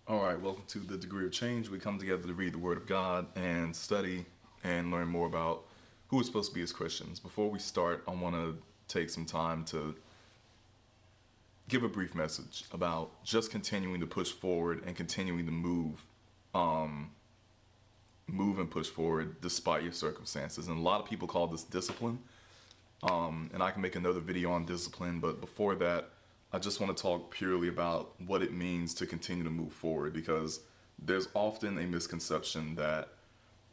All right, welcome to the Degree of Change. We come together to read the Word of God and study and learn more about who we're supposed to be as Christians. Before we start, I want to take some time to give a brief message about just continuing to push forward and continuing to move and push forward despite your circumstances. And a lot of people call this discipline. And I can make another video on discipline, but before that, I just want to talk purely about what it means to continue to move forward, because there's often a misconception that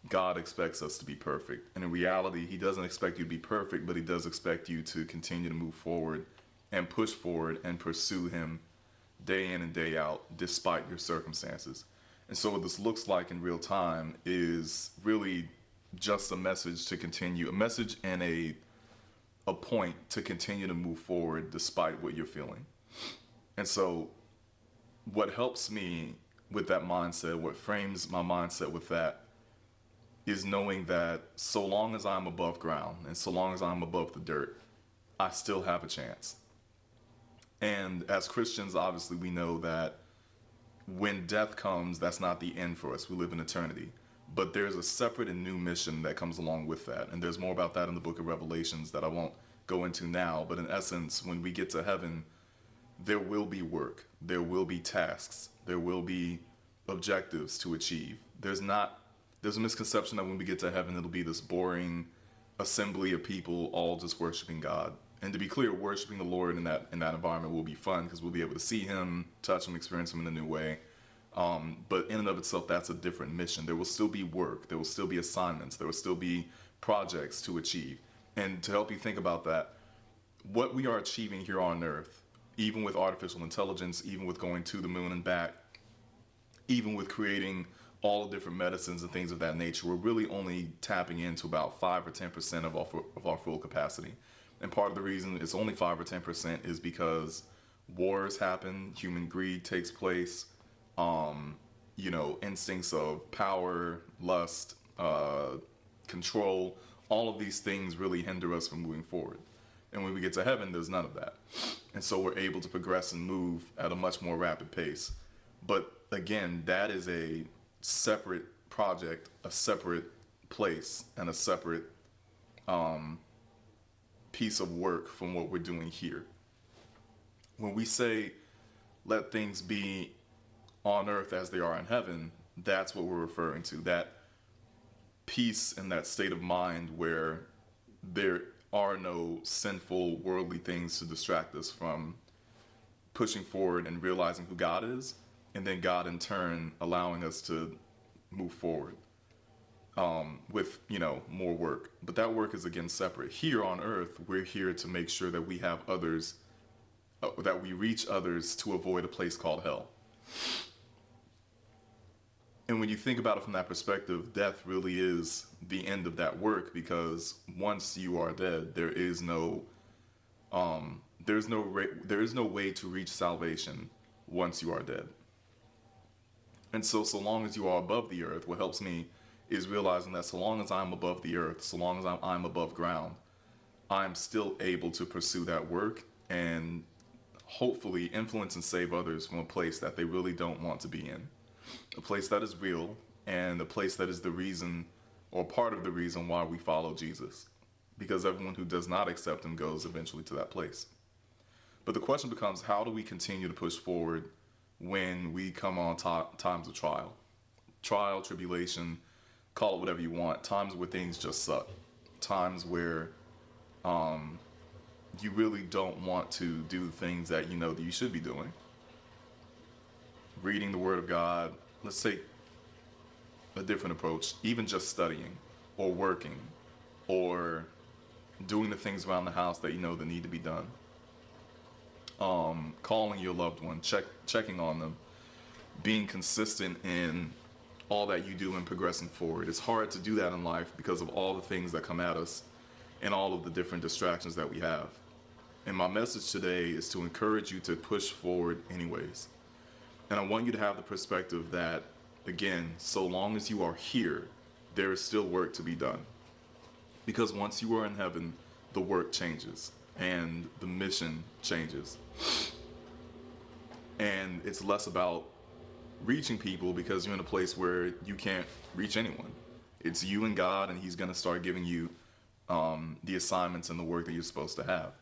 God expects us to be perfect. And in reality, He doesn't expect you to be perfect, but He does expect you to continue to move forward and push forward and pursue Him day in and day out, despite your circumstances. And so, what this looks like in real time is really just a message to continue, a message and a point to continue to move forward despite what you're feeling. And so, what helps me with that mindset, what frames my mindset with that, is knowing that so long as I'm above ground and so long as I'm above the dirt, I still have a chance. And as Christians, obviously, we know that when death comes, that's not the end for us. We live in eternity. But there's a separate and new mission that comes along with that. And there's more about that in the book of Revelations that I won't go into now. But in essence, when we get to heaven, there will be work, there will be tasks, there will be objectives to achieve. There's a misconception that when we get to heaven, it'll be this boring assembly of people all just worshiping God. And to be clear, worshiping the Lord in that environment will be fun because we'll be able to see Him, touch Him, experience Him in a new way. But in and of itself, that's a different mission. There will still be work. There will still be assignments. There will still be projects to achieve. And to help you think about that, what we are achieving here on Earth, even with artificial intelligence, even with going to the moon and back, even with creating all the different medicines and things of that nature, we're really only tapping into about 5 or 10% of our full capacity. And part of the reason it's only 5 or 10% is because wars happen, human greed takes place, instincts of power, lust, control, all of these things really hinder us from moving forward. And when we get to heaven, there's none of that. And so we're able to progress and move at a much more rapid pace. But again, that is a separate project, a separate place, and a separate piece of work from what we're doing here. When we say, let things be on earth as they are in heaven, that's what we're referring to. That peace and that state of mind where there are no sinful, worldly things to distract us from pushing forward and realizing who God is, and then God in turn allowing us to move forward with more work. But that work is again separate. Here on earth, we're here to make sure that we have others, that we reach others to avoid a place called hell. And when you think about it from that perspective, death really is the end of that work, because once you are dead, there is no way to reach salvation once you are dead. And so long as you are above the earth, what helps me is realizing that so long as I'm above the earth, so long as I'm above ground, I'm still able to pursue that work and hopefully influence and save others from a place that they really don't want to be in. A place that is real, and a place that is the reason or part of the reason why we follow Jesus. Because everyone who does not accept Him goes eventually to that place. But the question becomes, how do we continue to push forward when we come on times of trial? Trial, tribulation, call it whatever you want. Times where things just suck. Times where you really don't want to do the things that you know that you should be doing. Reading the Word of God. Let's take a different approach. Even just studying or working or doing the things around the house that you know that need to be done. Calling your loved one, checking on them, being consistent in all that you do and progressing forward. It's hard to do that in life because of all the things that come at us and all of the different distractions that we have. And my message today is to encourage you to push forward anyways. And I want you to have the perspective that, again, so long as you are here, there is still work to be done. Because once you are in heaven, the work changes and the mission changes. And it's less about reaching people because you're in a place where you can't reach anyone. It's you and God, and He's going to start giving you the assignments and the work that you're supposed to have.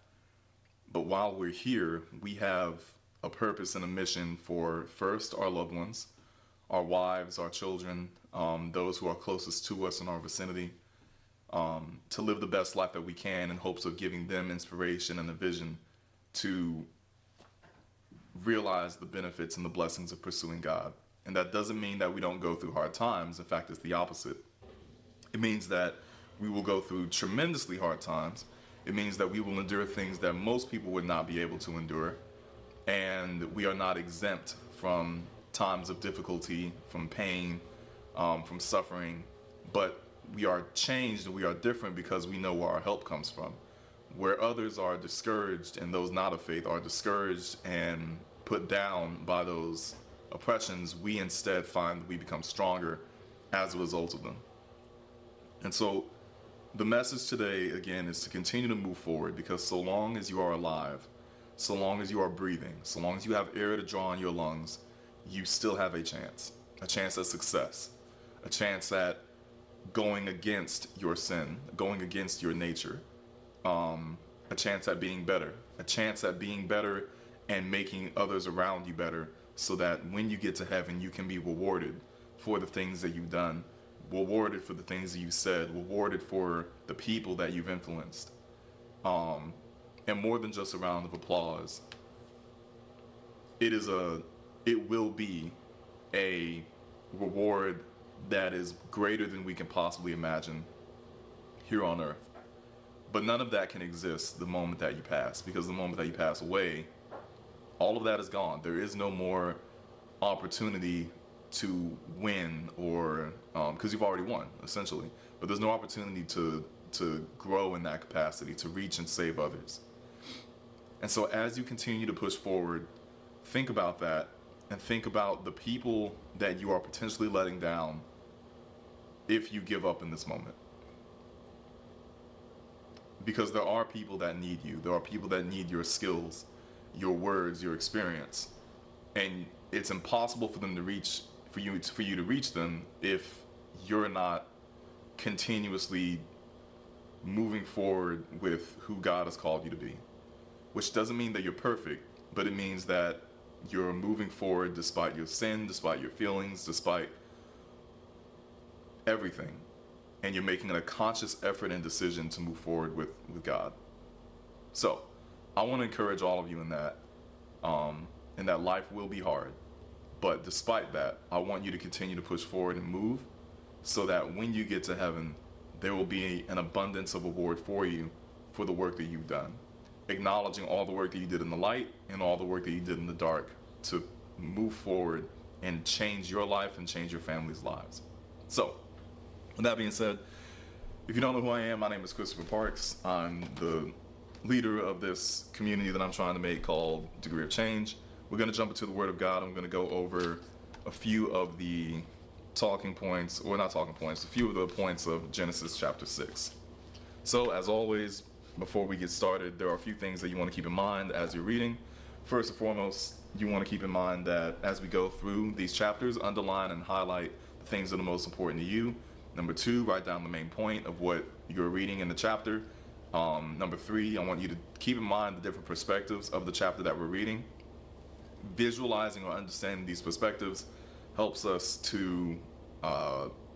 But while we're here, we have a purpose and a mission for first our loved ones, our wives, our children, those who are closest to us in our vicinity, to live the best life that we can in hopes of giving them inspiration and a vision to realize the benefits and the blessings of pursuing God. And that doesn't mean that we don't go through hard times. In fact, it's the opposite. It means that we will go through tremendously hard times. It means that we will endure things that most people would not be able to endure. And we are not exempt from times of difficulty, from pain, from suffering. But we are changed and we are different because we know where our help comes from. Where others are discouraged and those not of faith are discouraged and put down by those oppressions, we instead find that we become stronger as a result of them. And so the message today, again, is to continue to move forward, because so long as you are alive, so long as you are breathing, so long as you have air to draw in your lungs, you still have a chance at success, a chance at going against your sin, going against your nature, a chance at being better, and making others around you better, so that when you get to heaven, you can be rewarded for the things that you've done, rewarded for the things that you said, rewarded for the people that you've influenced. And more than just a round of applause, it will be a reward that is greater than we can possibly imagine here on earth. But none of that can exist the moment that you pass, because the moment that you pass away, all of that is gone. There is no more opportunity to win, or because you've already won, essentially. But there's no opportunity to grow in that capacity, to reach and save others. And so as you continue to push forward, think about that, and think about the people that you are potentially letting down if you give up in this moment. Because there are people that need you. There are people that need your skills, your words, your experience. And it's impossible for them to reach, for you to reach them if you're not continuously moving forward with who God has called you to be. Which doesn't mean that you're perfect, but it means that you're moving forward despite your sin, despite your feelings, despite everything. And you're making a conscious effort and decision to move forward with God. So, I want to encourage all of you in that life will be hard. But despite that, I want you to continue to push forward and move, so that when you get to heaven, there will be an abundance of reward for you for the work that you've done. Acknowledging all the work that you did in the light and all the work that you did in the dark to move forward and change your life and change your family's lives. So, with that being said, if you don't know who I am, my name is Christopher Parks. I'm the leader of this community that I'm trying to make called Degree of Change. We're going to jump into the Word of God. I'm going to go over a few of the talking points, or not talking points, a few of the points of Genesis chapter 6. So, as always, before we get started, there are a few things that you want to keep in mind as you're reading. First and foremost, you want to keep in mind that as we go through these chapters, underline and highlight the things that are most important to you. Number 2, write down the main point of what you're reading in the chapter. Number 3, I want you to keep in mind the different perspectives of the chapter that we're reading. Visualizing or understanding these perspectives helps us to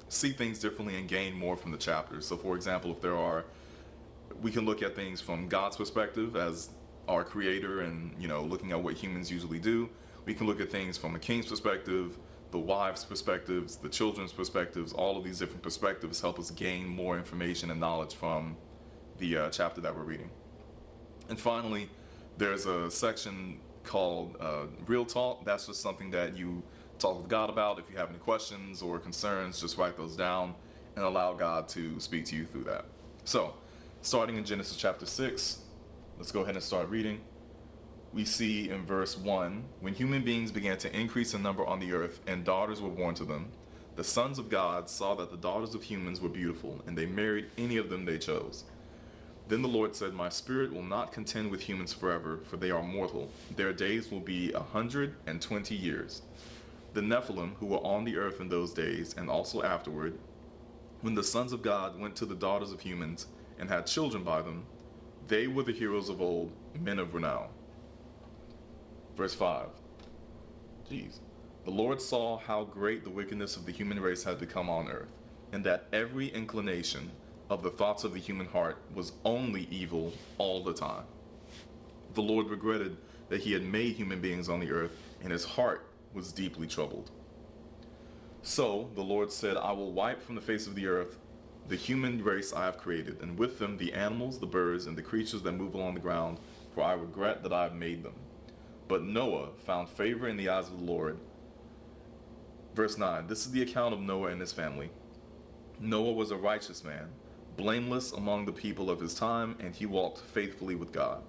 see things differently and gain more from the chapters. So, for example, we can look at things from God's perspective as our creator and, looking at what humans usually do. We can look at things from a king's perspective, the wives' perspectives, the children's perspectives. All of these different perspectives help us gain more information and knowledge from the chapter that we're reading. And finally, there's a section called Real Talk. That's just something that you talk with God about. If you have any questions or concerns, just write those down and allow God to speak to you through that. So, starting in Genesis chapter 6, let's go ahead and start reading. We see in verse 1, when human beings began to increase in number on the earth and daughters were born to them, the sons of God saw that the daughters of humans were beautiful, and they married any of them they chose. Then the Lord said, my spirit will not contend with humans forever, for they are mortal. Their days will be 120 years. The Nephilim, who were on the earth in those days, and also afterward, when the sons of God went to the daughters of humans and had children by them, they were the heroes of old, men of renown. Verse 5. Jeez. The Lord saw how great the wickedness of the human race had become on earth, and that every inclination of the thoughts of the human heart was only evil all the time. The Lord regretted that he had made human beings on the earth, and his heart was deeply troubled. So the Lord said, I will wipe from the face of the earth the human race I have created, and with them the animals, the birds, and the creatures that move along the ground, for I regret that I have made them. But Noah found favor in the eyes of the Lord. Verse 9, this is the account of Noah and his family. Noah was a righteous man, blameless among the people of his time, and he walked faithfully with God.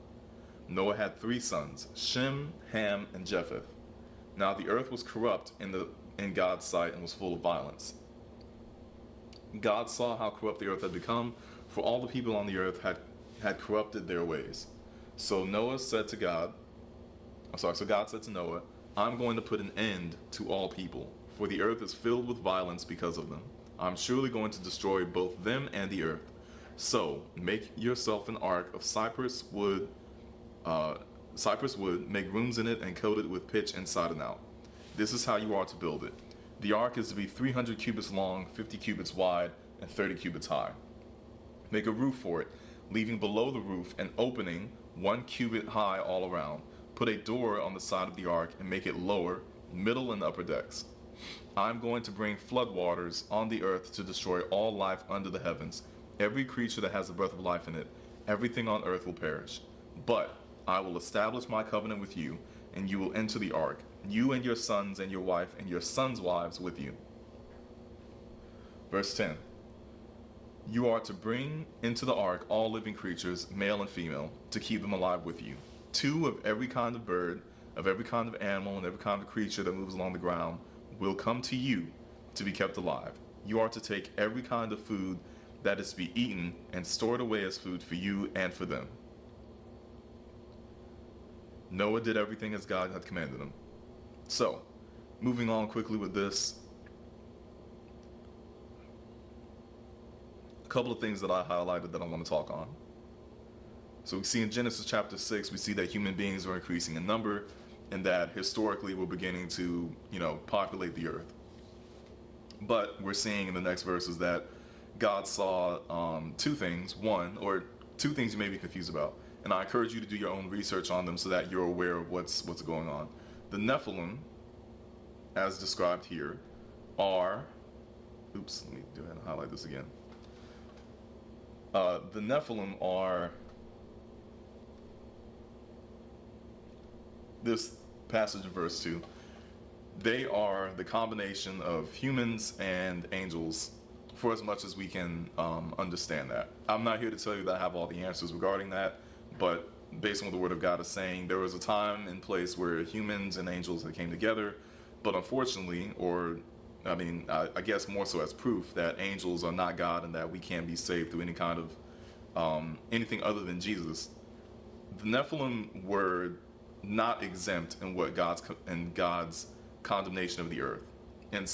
Noah had 3 sons, Shem, Ham, and Japheth. Now the earth was corrupt in God's sight and was full of violence. God saw how corrupt the earth had become, for all the people on the earth had corrupted their ways. So God said to Noah, I'm going to put an end to all people, for the earth is filled with violence because of them. I'm surely going to destroy both them and the earth. So make yourself an ark of cypress wood, make rooms in it, and coat it with pitch inside and out. This is how you are to build it. The ark is to be 300 cubits long, 50 cubits wide, and 30 cubits high. Make a roof for it, leaving below the roof an opening 1 cubit high all around. Put a door on the side of the ark and make it lower, middle, and upper decks. I'm going to bring flood waters on the earth to destroy all life under the heavens. Every creature that has the breath of life in it, everything on earth will perish. But I will establish my covenant with you, and you will enter the ark, you and your sons and your wife and your sons' wives with you. Verse 10. You are to bring into the ark all living creatures, male and female, to keep them alive with you. 2 of every kind of bird, of every kind of animal, and every kind of creature that moves along the ground will come to you to be kept alive. You are to take every kind of food that is to be eaten and store it away as food for you and for them. Noah did everything as God had commanded him. So, moving on quickly with this, a couple of things that I highlighted that I want to talk on. So we see in Genesis chapter 6, we see that human beings are increasing in number, and that historically we're beginning to, populate the earth. But we're seeing in the next verses that God saw 2 things. Two things you may be confused about. And I encourage you to do your own research on them so that you're aware of what's going on. The Nephilim, as described here, are... Oops, let me go ahead and highlight this again. The Nephilim are... This passage in verse 2, they are the combination of humans and angels, for as much as we can understand that. I'm not here to tell you that I have all the answers regarding that, but based on what the Word of God is saying, there was a time and place where humans and angels had came together, but unfortunately, I guess more so as proof that angels are not God and that we can't be saved through any kind of anything other than Jesus. The Nephilim were not exempt in God's condemnation of the earth. And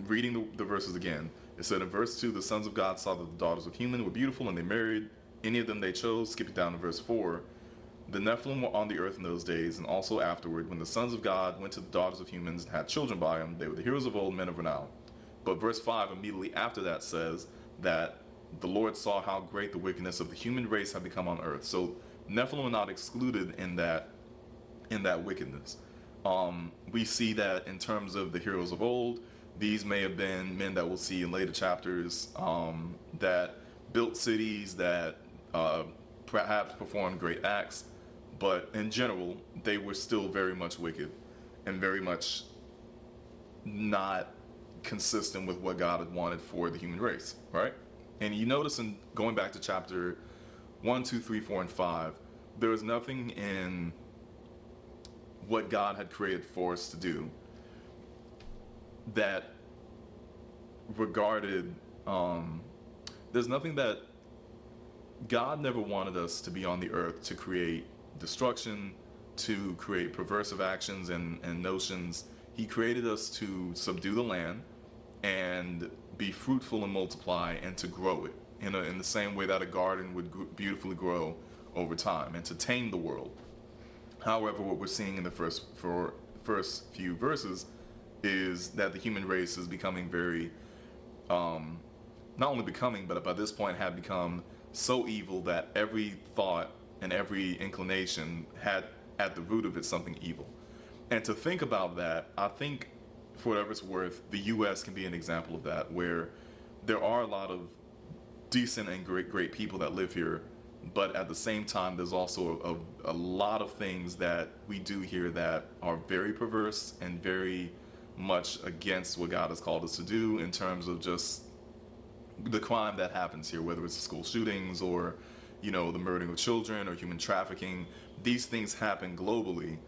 reading the verses again, it said in verse 2, the sons of God saw that the daughters of human were beautiful, and they married any of them they chose. Skipping down to verse 4, the Nephilim were on the earth in those days, and also afterward, when the sons of God went to the daughters of humans and had children by them. They were the heroes of old, men of renown. But verse 5 immediately after that says that the Lord saw how great the wickedness of the human race had become on earth. So Nephilim are not excluded in that wickedness. We see that in terms of the heroes of old, these may have been men that we'll see in later chapters that built cities, that perhaps performed great acts, but in general, they were still very much wicked and very much not consistent with what God had wanted for the human race, right? And you notice in going back to chapter 1, 2, 3, 4, and 5, there was nothing in what God had created for us to do that regarded, there's nothing that God never wanted us to be on the earth to create destruction, to create perversive actions and notions. He created us to subdue the land and be fruitful and multiply and to grow it in the same way that a garden would beautifully grow over time, and to tame the world. However, what we're seeing in the first few verses is that the human race is becoming very, not only becoming, but by this point had become so evil that every thought and every inclination had at the root of it something evil. And to think about that, I think, for whatever it's worth, the U.S. can be an example of that, where there are a lot of decent and great people that live here, but at the same time, there's also a lot of things that we do here that are very perverse and very much against what God has called us to do in terms of just the crime that happens here, whether it's the school shootings or, the murdering of children or human trafficking. These things happen globally,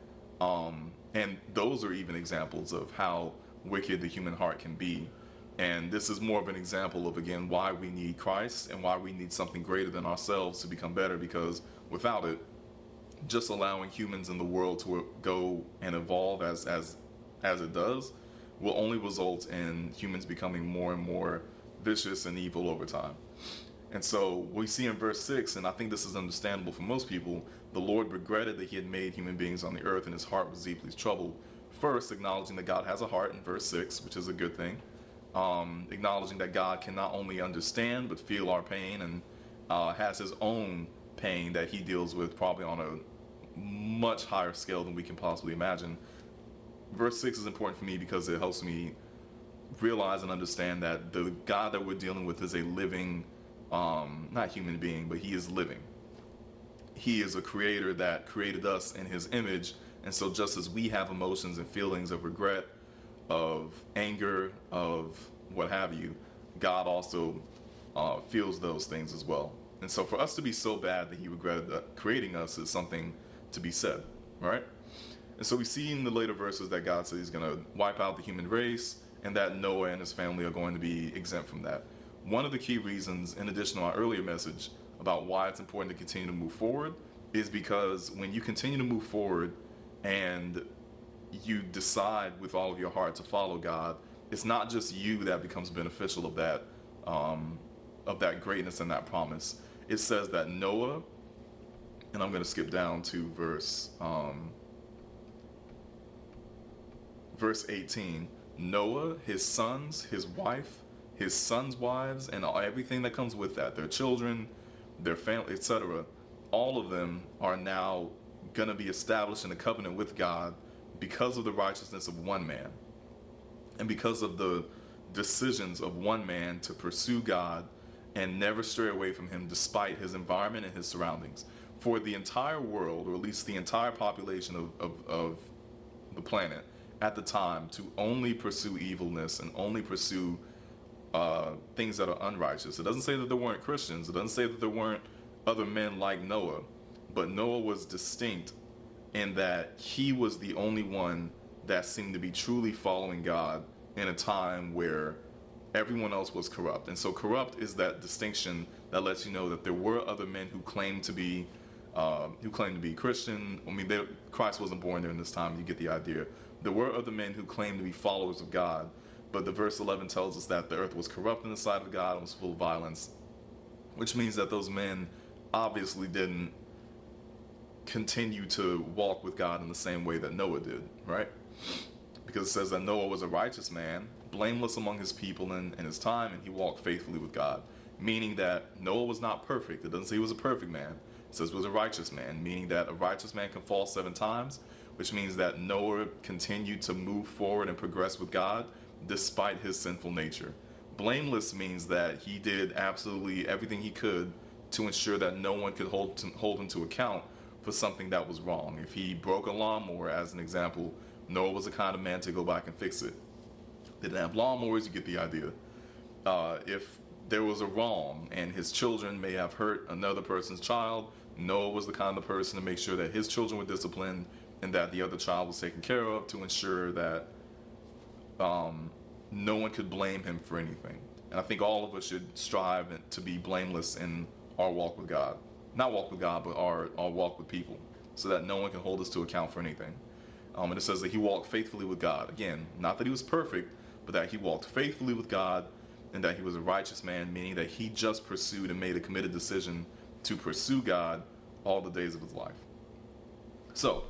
and those are even examples of how wicked the human heart can be. And this is more of an example of, again, why we need Christ and why we need something greater than ourselves to become better, because without it, just allowing humans in the world to go and evolve as it does will only result in humans becoming more and more vicious and evil over time. And so we see in verse 6, and I think this is understandable for most people, the Lord regretted that he had made human beings on the earth, and his heart was deeply troubled. First, acknowledging that God has a heart in verse 6, which is a good thing. Acknowledging that God can not only understand but feel our pain, and has his own pain that he deals with probably on a much higher scale than we can possibly imagine. Verse 6 is important for me because it helps me realize and understand that the God that we're dealing with is a living, not human being, but he is living. He is a creator that created us in his image, and so just as we have emotions and feelings of regret, of anger, of what have you, God also feels those things as well. And so for us to be so bad that he regretted creating us is something to be said, right? And so we see in the later verses that God says he's going to wipe out the human race, and that Noah and his family are going to be exempt from that. One of the key reasons, in addition to our earlier message about why it's important to continue to move forward, is because when you continue to move forward and you decide with all of your heart to follow God, it's not just you that becomes beneficial of that greatness and that promise. It says that Noah, and I'm going to skip down to verse 18. Noah, his sons, his wife, his sons' wives, and everything that comes with that, their children, their family, etc., all of them are now going to be established in a covenant with God because of the righteousness of one man, and because of the decisions of one man to pursue God and never stray away from him despite his environment and his surroundings. For the entire world, or at least the entire population of the planet at the time, to only pursue evilness and only pursue things that are unrighteous. It doesn't say that there weren't Christians. It doesn't say that there weren't other men like Noah. But Noah was distinct in that he was the only one that seemed to be truly following God in a time where everyone else was corrupt. And so corrupt is that distinction that lets you know that there were other men who claimed to be Christian. I mean, Christ wasn't born during this time. You get the idea. There were other men who claimed to be followers of God, but the verse 11 tells us that the earth was corrupt in the sight of God and was full of violence, which means that those men obviously didn't continue to walk with God in the same way that Noah did, right? Because it says that Noah was a righteous man, blameless among his people in his time, and he walked faithfully with God, meaning that Noah was not perfect. It doesn't say he was a perfect man. It says he was a righteous man, meaning that a righteous man can fall 7 times, which means that Noah continued to move forward and progress with God despite his sinful nature. Blameless means that he did absolutely everything he could to ensure that no one could hold him to account for something that was wrong. If he broke a lawnmower, as an example, Noah was the kind of man to go back and fix it. They didn't have lawnmowers, you get the idea. If there was a wrong and his children may have hurt another person's child, Noah was the kind of person to make sure that his children were disciplined and that the other child was taken care of, to ensure that no one could blame him for anything. And I think all of us should strive to be blameless in our walk with God. Not walk with God, but our walk with people, so that no one can hold us to account for anything. And it says that he walked faithfully with God. Again, not that he was perfect, but that he walked faithfully with God, and that he was a righteous man, meaning that he just pursued and made a committed decision to pursue God all the days of his life. So,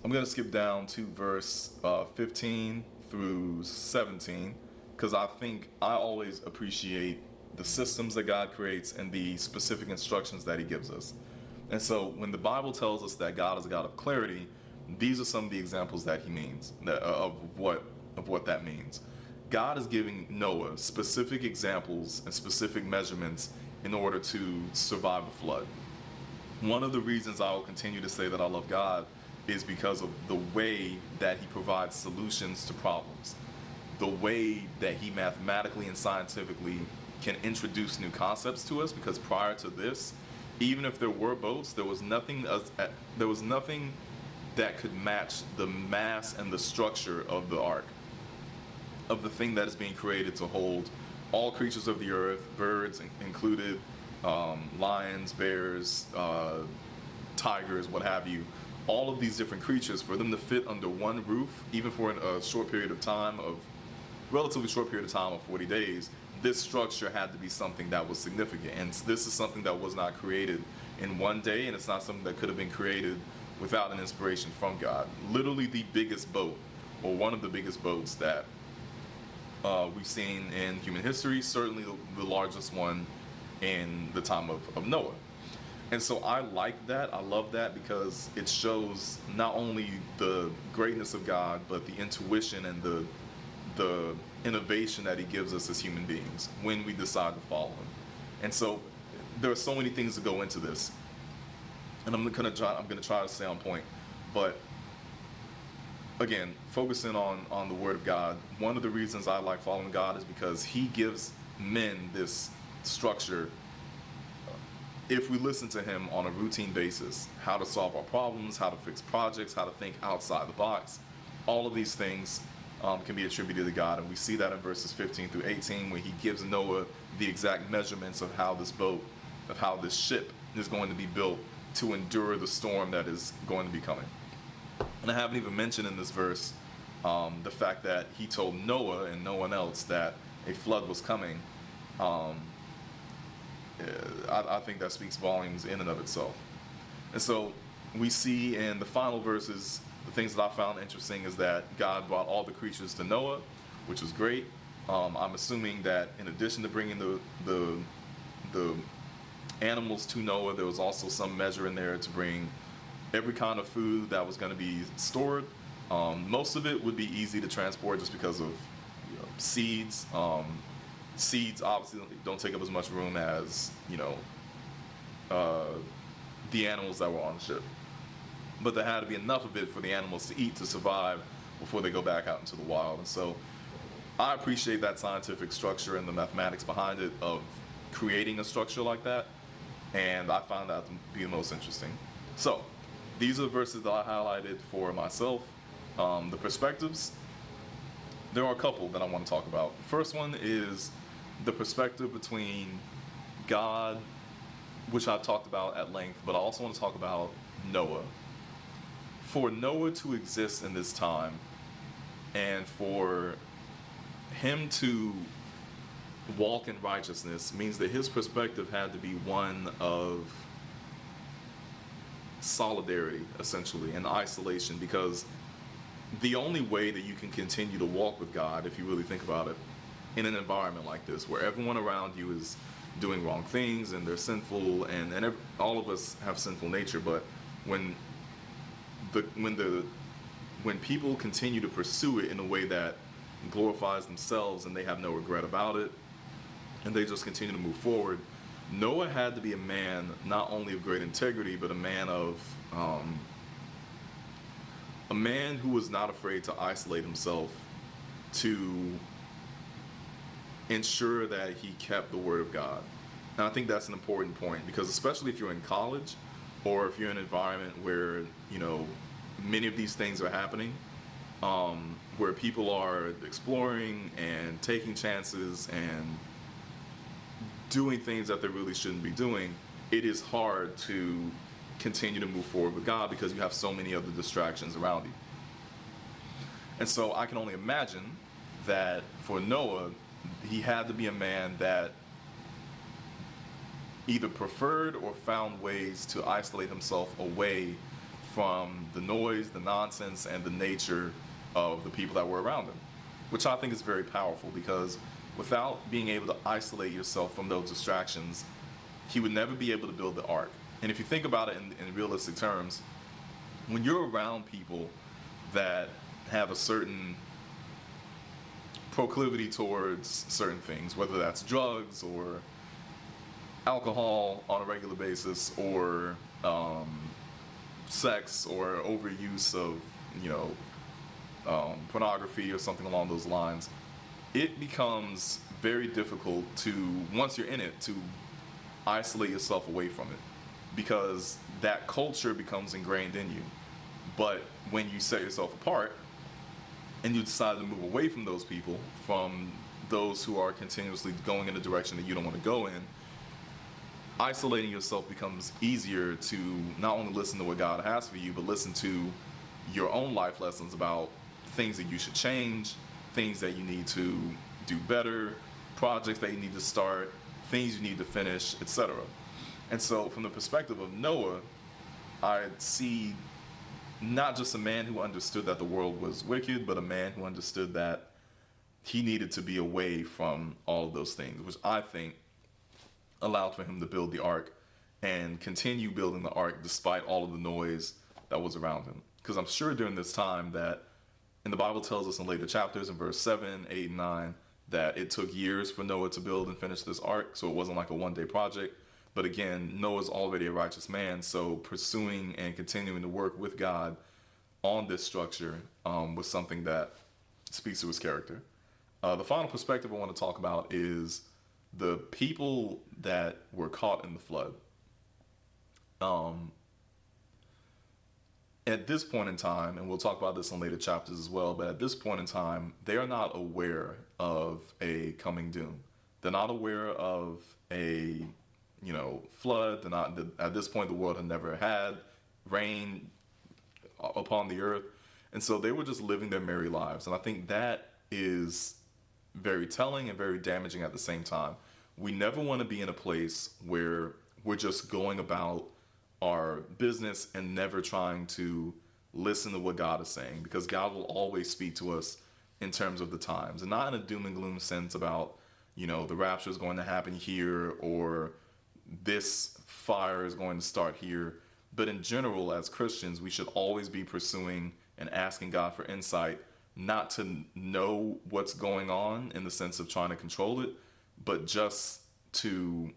I'm going to skip down to verse 15 through 17, because I think I always appreciate the systems that God creates and the specific instructions that he gives us. And so when the Bible tells us that God is a God of clarity, these are some of the examples that he means, of what that means. God is giving Noah specific examples and specific measurements in order to survive the flood. One of the reasons I will continue to say that I love God is because of the way that he provides solutions to problems, the way that he mathematically and scientifically can introduce new concepts to us, because prior to this, even if there were boats, there was nothing that could match the mass and the structure of the ark, of the thing that is being created to hold all creatures of the earth, birds included, lions, bears, tigers, what have you. All of these different creatures, for them to fit under one roof, even for a short period of time, relatively short period of time of 40 days, this structure had to be something that was significant. And this is something that was not created in one day, and it's not something that could have been created without an inspiration from God. Literally the biggest boat, or one of the biggest boats that we've seen in human history, certainly the largest one in the time of Noah. And so I like that, I love that, because it shows not only the greatness of God, but the intuition and the innovation that he gives us as human beings when we decide to follow him. And so there are so many things that go into this, and I'm gonna try to stay on point. But again, focusing on the Word of God, one of the reasons I like following God is because he gives men this structure, if we listen to him on a routine basis, how to solve our problems, how to fix projects, how to think outside the box. All of these things can be attributed to God, and we see that in verses 15 through 18, where he gives Noah the exact measurements of how this ship is going to be built to endure the storm that is going to be coming. And I haven't even mentioned in this verse the fact that he told Noah and no one else that a flood was coming. I think that speaks volumes in and of itself. And so we see in the final verses, the things that I found interesting is that God brought all the creatures to Noah, which was great. I'm assuming that in addition to bringing the animals to Noah, there was also some measure in there to bring every kind of food that was going to be stored. Most of it would be easy to transport just because of seeds. Seeds obviously don't take up as much room as the animals that were on the ship, but there had to be enough of it for the animals to eat to survive before they go back out into the wild. And so I appreciate that scientific structure and the mathematics behind it of creating a structure like that, and I found that to be the most interesting. So these are the verses that I highlighted for myself. The perspectives, there are a couple that I want to talk about. The first one is the perspective between God, which I've talked about at length, but I also want to talk about Noah. For Noah to exist in this time, and for him to walk in righteousness, means that his perspective had to be one of solidarity, essentially, and isolation, because the only way that you can continue to walk with God, if you really think about it, in an environment like this, where everyone around you is doing wrong things and they're sinful, and all of us have sinful nature, but when people continue to pursue it in a way that glorifies themselves and they have no regret about it, and they just continue to move forward, Noah had to be a man not only of great integrity, but a man who was not afraid to isolate himself to ensure that he kept the Word of God. And I think that's an important point, because especially if you're in college, or if you're in an environment where many of these things are happening, where people are exploring and taking chances and doing things that they really shouldn't be doing, it is hard to continue to move forward with God because you have so many other distractions around you. And so I can only imagine that for Noah, he had to be a man that either preferred or found ways to isolate himself away from the noise, the nonsense, and the nature of the people that were around him, which I think is very powerful, because without being able to isolate yourself from those distractions, he would never be able to build the ark. And if you think about it in realistic terms, when you're around people that have a certain proclivity towards certain things, whether that's drugs or alcohol on a regular basis, or sex, or overuse of, pornography or something along those lines, it becomes very difficult to, once you're in it, to isolate yourself away from it, because that culture becomes ingrained in you. But when you set yourself apart and you decide to move away from those people, from those who are continuously going in a direction that you don't want to go in, isolating yourself becomes easier to not only listen to what God has for you, but listen to your own life lessons about things that you should change, things that you need to do better, projects that you need to start, things you need to finish, etc. And so from the perspective of Noah, I see not just a man who understood that the world was wicked, but a man who understood that he needed to be away from all of those things, which I think allowed for him to build the ark and continue building the ark despite all of the noise that was around him. Because I'm sure during this time that, and the Bible tells us in later chapters in verse 7, 8, and 9, that it took years for Noah to build and finish this ark, so it wasn't like a one-day project. But again, Noah's already a righteous man, so pursuing and continuing to work with God on this structure was something that speaks to his character. The final perspective I want to talk about is the people that were caught in the flood. At this point in time, and we'll talk about this in later chapters as well, but at this point in time, they are not aware of a coming doom. They're not aware of a flood. They're not. At this point, the world had never had rain upon the earth, and so they were just living their merry lives. And I think that is very telling and very damaging at the same time. We never want to be in a place where we're just going about our business and never trying to listen to what God is saying, because God will always speak to us in terms of the times, and not in a doom and gloom sense about, the rapture is going to happen here, or this fire is going to start here. But in general, as Christians, we should always be pursuing and asking God for insight, not to know what's going on in the sense of trying to control it, but just to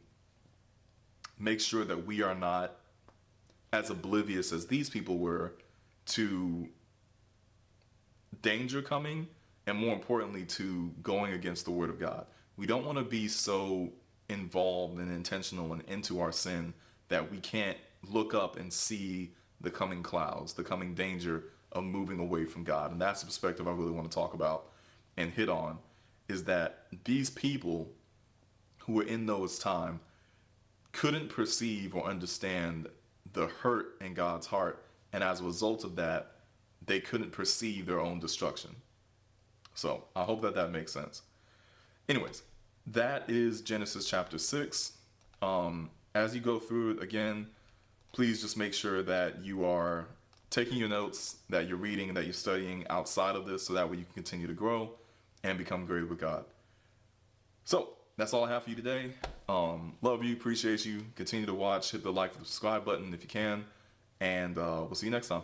make sure that we are not as oblivious as these people were to danger coming, and more importantly, to going against the word of God. We don't want to be so involved and intentional and into our sin that we can't look up and see the coming clouds, the coming danger of moving away from God. And that's the perspective I really want to talk about and hit on, is that these people who were in Noah's time couldn't perceive or understand the hurt in God's heart, and as a result of that, they couldn't perceive their own destruction. So I hope that makes sense. Anyways, that is Genesis chapter 6. As you go through it, again, please just make sure that you are taking your notes, that you're reading, and that you're studying outside of this, so that way you can continue to grow and become greater with God. So that's all I have for you today. Love you, appreciate you. Continue to watch. Hit the like and subscribe button if you can. And we'll see you next time.